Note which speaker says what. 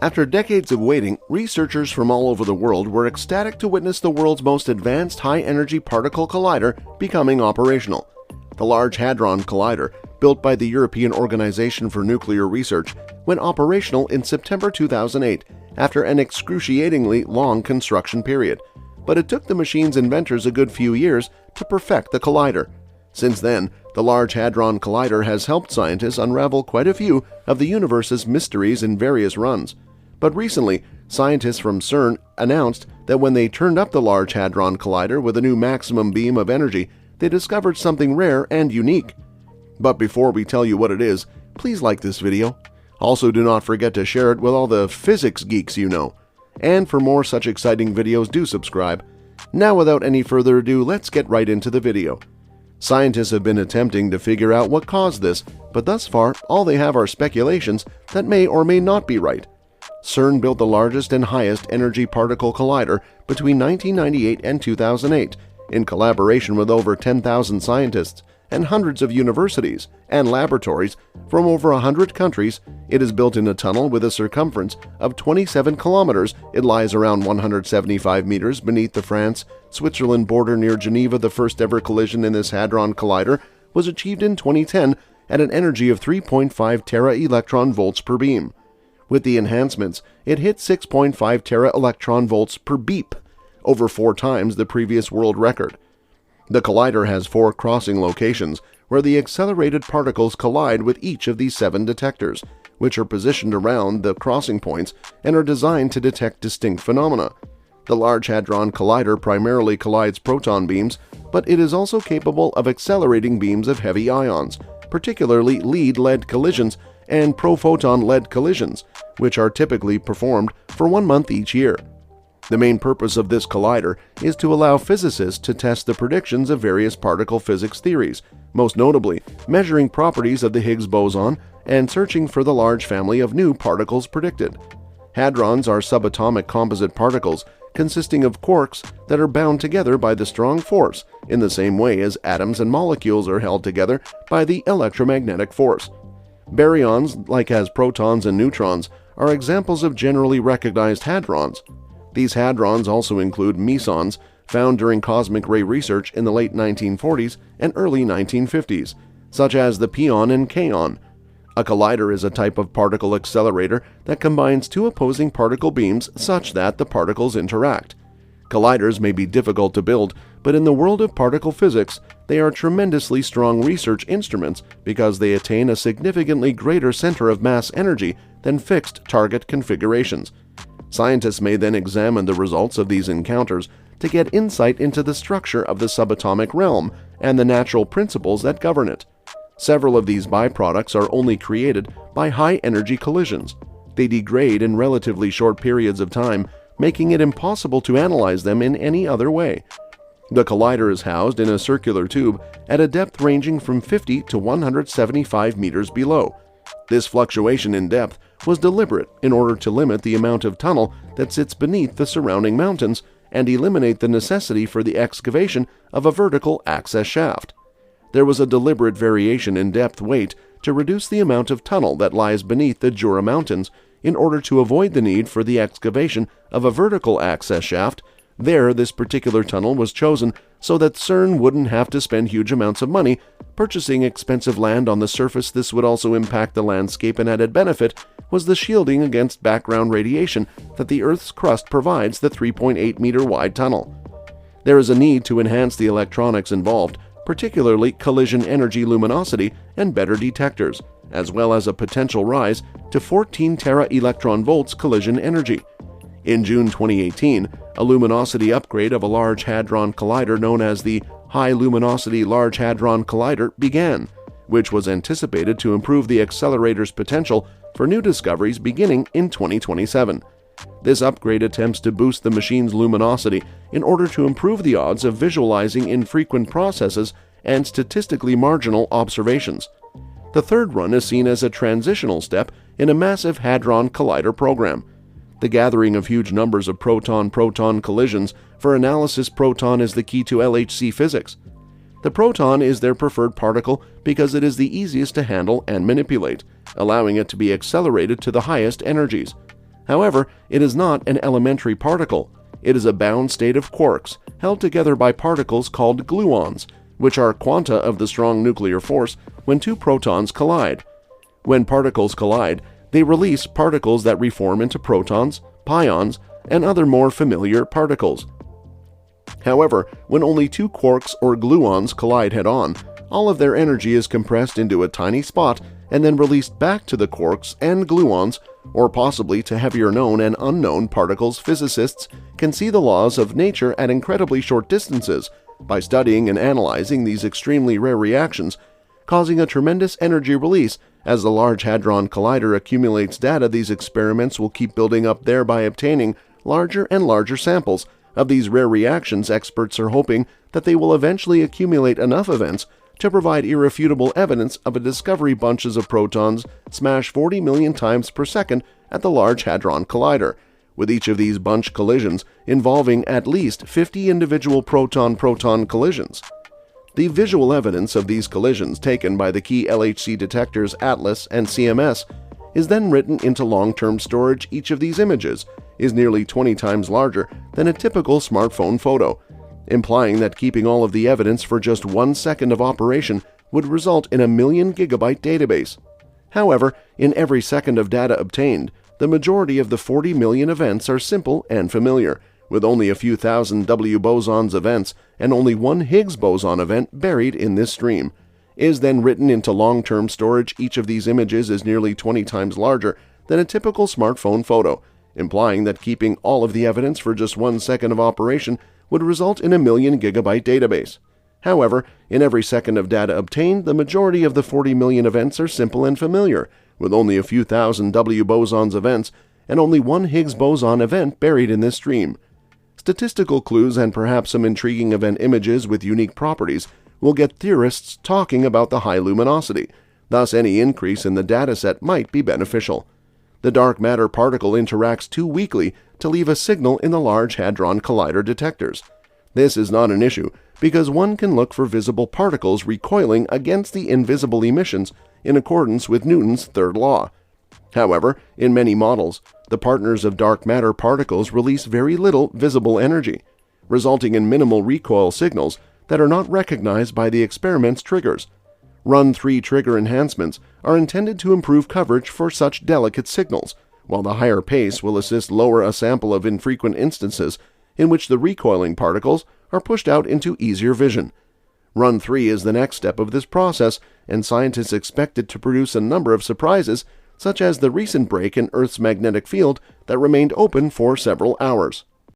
Speaker 1: After decades of waiting, researchers from all over the world were ecstatic to witness the world's most advanced high-energy particle collider becoming operational. The Large Hadron Collider, built by the European Organization for Nuclear Research, went operational in September 2008 after an excruciatingly long construction period. But it took the machine's inventors a good few years to perfect the collider. Since then, the Large Hadron Collider has helped scientists unravel quite a few of the universe's mysteries in various runs. But recently, scientists from CERN announced that when they turned up the Large Hadron Collider with a new maximum beam of energy, they discovered something rare and unique. But before we tell you what it is, please like this video. Also, do not forget to share it with all the physics geeks you know. And for more such exciting videos, do subscribe. Now, without any further ado, let's get right into the video. Scientists have been attempting to figure out what caused this, but thus far, all they have are speculations that may or may not be right. CERN built the largest and highest energy particle collider between 1998 and 2008, in collaboration with over 10,000 scientists and hundreds of universities and laboratories from over 100 countries. It is built in a tunnel with a circumference of 27 kilometers. It lies around 175 meters beneath the France-Switzerland border near Geneva. The first ever collision in this Hadron Collider was achieved in 2010 at an energy of 3.5 tera-electron volts per beam. With the enhancements, it hit 6.5 tera-electron volts per beep, over 4 times the previous world record. The collider has 4 crossing locations where the accelerated particles collide with each of these 7 detectors, which are positioned around the crossing points and are designed to detect distinct phenomena. The Large Hadron Collider primarily collides proton beams, but it is also capable of accelerating beams of heavy ions, particularly lead-lead collisions and prophoton-lead collisions, which are typically performed for 1 month each year. The main purpose of this collider is to allow physicists to test the predictions of various particle physics theories, most notably measuring properties of the Higgs boson and searching for the large family of new particles predicted. Hadrons are subatomic composite particles consisting of quarks that are bound together by the strong force in the same way as atoms and molecules are held together by the electromagnetic force. Baryons, like as protons and neutrons, are examples of generally recognized hadrons. These hadrons also include mesons, found during cosmic ray research in the late 1940s and early 1950s, such as the pion and kaon. A collider is a type of particle accelerator that combines 2 opposing particle beams such that the particles interact. Colliders may be difficult to build, but in the world of particle physics, they are tremendously strong research instruments because they attain a significantly greater center of mass energy than fixed target configurations. Scientists may then examine the results of these encounters to get insight into the structure of the subatomic realm and the natural principles that govern it. Several of these byproducts are only created by high-energy collisions. They degrade in relatively short periods of time, making it impossible to analyze them in any other way. The collider is housed in a circular tube at a depth ranging from 50 to 175 meters below. This fluctuation in depth was deliberate in order to limit the amount of tunnel that sits beneath the surrounding mountains and eliminate the necessity for the excavation of a vertical access shaft. There was a deliberate variation in depth weight to reduce the amount of tunnel that lies beneath the Jura Mountains in order to avoid the need for the excavation of a vertical access shaft. There, this particular tunnel was chosen so that CERN wouldn't have to spend huge amounts of money purchasing expensive land on the surface. This would also impact the landscape. An added benefit was the shielding against background radiation that the Earth's crust provides the 3.8-meter wide tunnel. There is a need to enhance the electronics involved, particularly collision energy luminosity and better detectors, as well as a potential rise to 14 tera-electron volts collision energy. In June 2018, a luminosity upgrade of a Large Hadron Collider known as the High Luminosity Large Hadron Collider began, which was anticipated to improve the accelerator's potential for new discoveries beginning in 2027. This upgrade attempts to boost the machine's luminosity in order to improve the odds of visualizing infrequent processes and statistically marginal observations. The third run is seen as a transitional step in a massive Hadron Collider program. The gathering of huge numbers of proton-proton collisions for analysis. Proton is the key to LHC physics. The proton is their preferred particle because it is the easiest to handle and manipulate, allowing it to be accelerated to the highest energies. However, it is not an elementary particle. It is a bound state of quarks, held together by particles called gluons, which are quanta of the strong nuclear force when two protons collide. When particles collide, they release particles that reform into protons, pions, and other more familiar particles. However, when only two quarks or gluons collide head-on, all of their energy is compressed into a tiny spot and then released back to the quarks and gluons, or possibly to heavier known and unknown particles. Physicists can see the laws of nature at incredibly short distances by studying and analyzing these extremely rare reactions, causing a tremendous energy release. As the Large Hadron Collider accumulates data, these experiments will keep building up, thereby obtaining larger and larger samples of these rare reactions. Experts are hoping that they will eventually accumulate enough events to provide irrefutable evidence of a discovery. Bunches of protons smash 40 million times per second at the Large Hadron Collider, with each of these bunch collisions involving at least 50 individual proton-proton collisions. The visual evidence of these collisions, taken by the key LHC detectors ATLAS and CMS, is then written into long-term storage. Each of these images is nearly 20 times larger than a typical smartphone photo, implying that keeping all of the evidence for just 1 second of operation would result in a 1,000,000 gigabyte database. However, in every second of data obtained, the majority of the 40 million events are simple and familiar, with only a few thousand W bosons events and only one Higgs boson event buried in this stream, is then written into long-term storage. Each of these images is nearly 20 times larger than a typical smartphone photo, implying that keeping all of the evidence for just 1 second of operation would result in a 1,000,000 gigabyte database. However, in every second of data obtained, the majority of the 40 million events are simple and familiar, with only a few thousand W bosons events and only one Higgs boson event buried in this stream. Statistical clues and perhaps some intriguing event images with unique properties will get theorists talking about the high luminosity. Thus, any increase in the dataset might be beneficial. The dark matter particle interacts too weakly to leave a signal in the Large Hadron Collider detectors. This is not an issue because one can look for visible particles recoiling against the invisible emissions in accordance with Newton's third law. However, in many models, the partners of dark matter particles release very little visible energy, resulting in minimal recoil signals that are not recognized by the experiment's triggers. Run-3 trigger enhancements are intended to improve coverage for such delicate signals, while the higher pace will assist lower a sample of infrequent instances in which the recoiling particles are pushed out into easier vision. Run-3 is the next step of this process, and scientists expect it to produce a number of surprises, such as the recent break in Earth's magnetic field that remained open for several hours.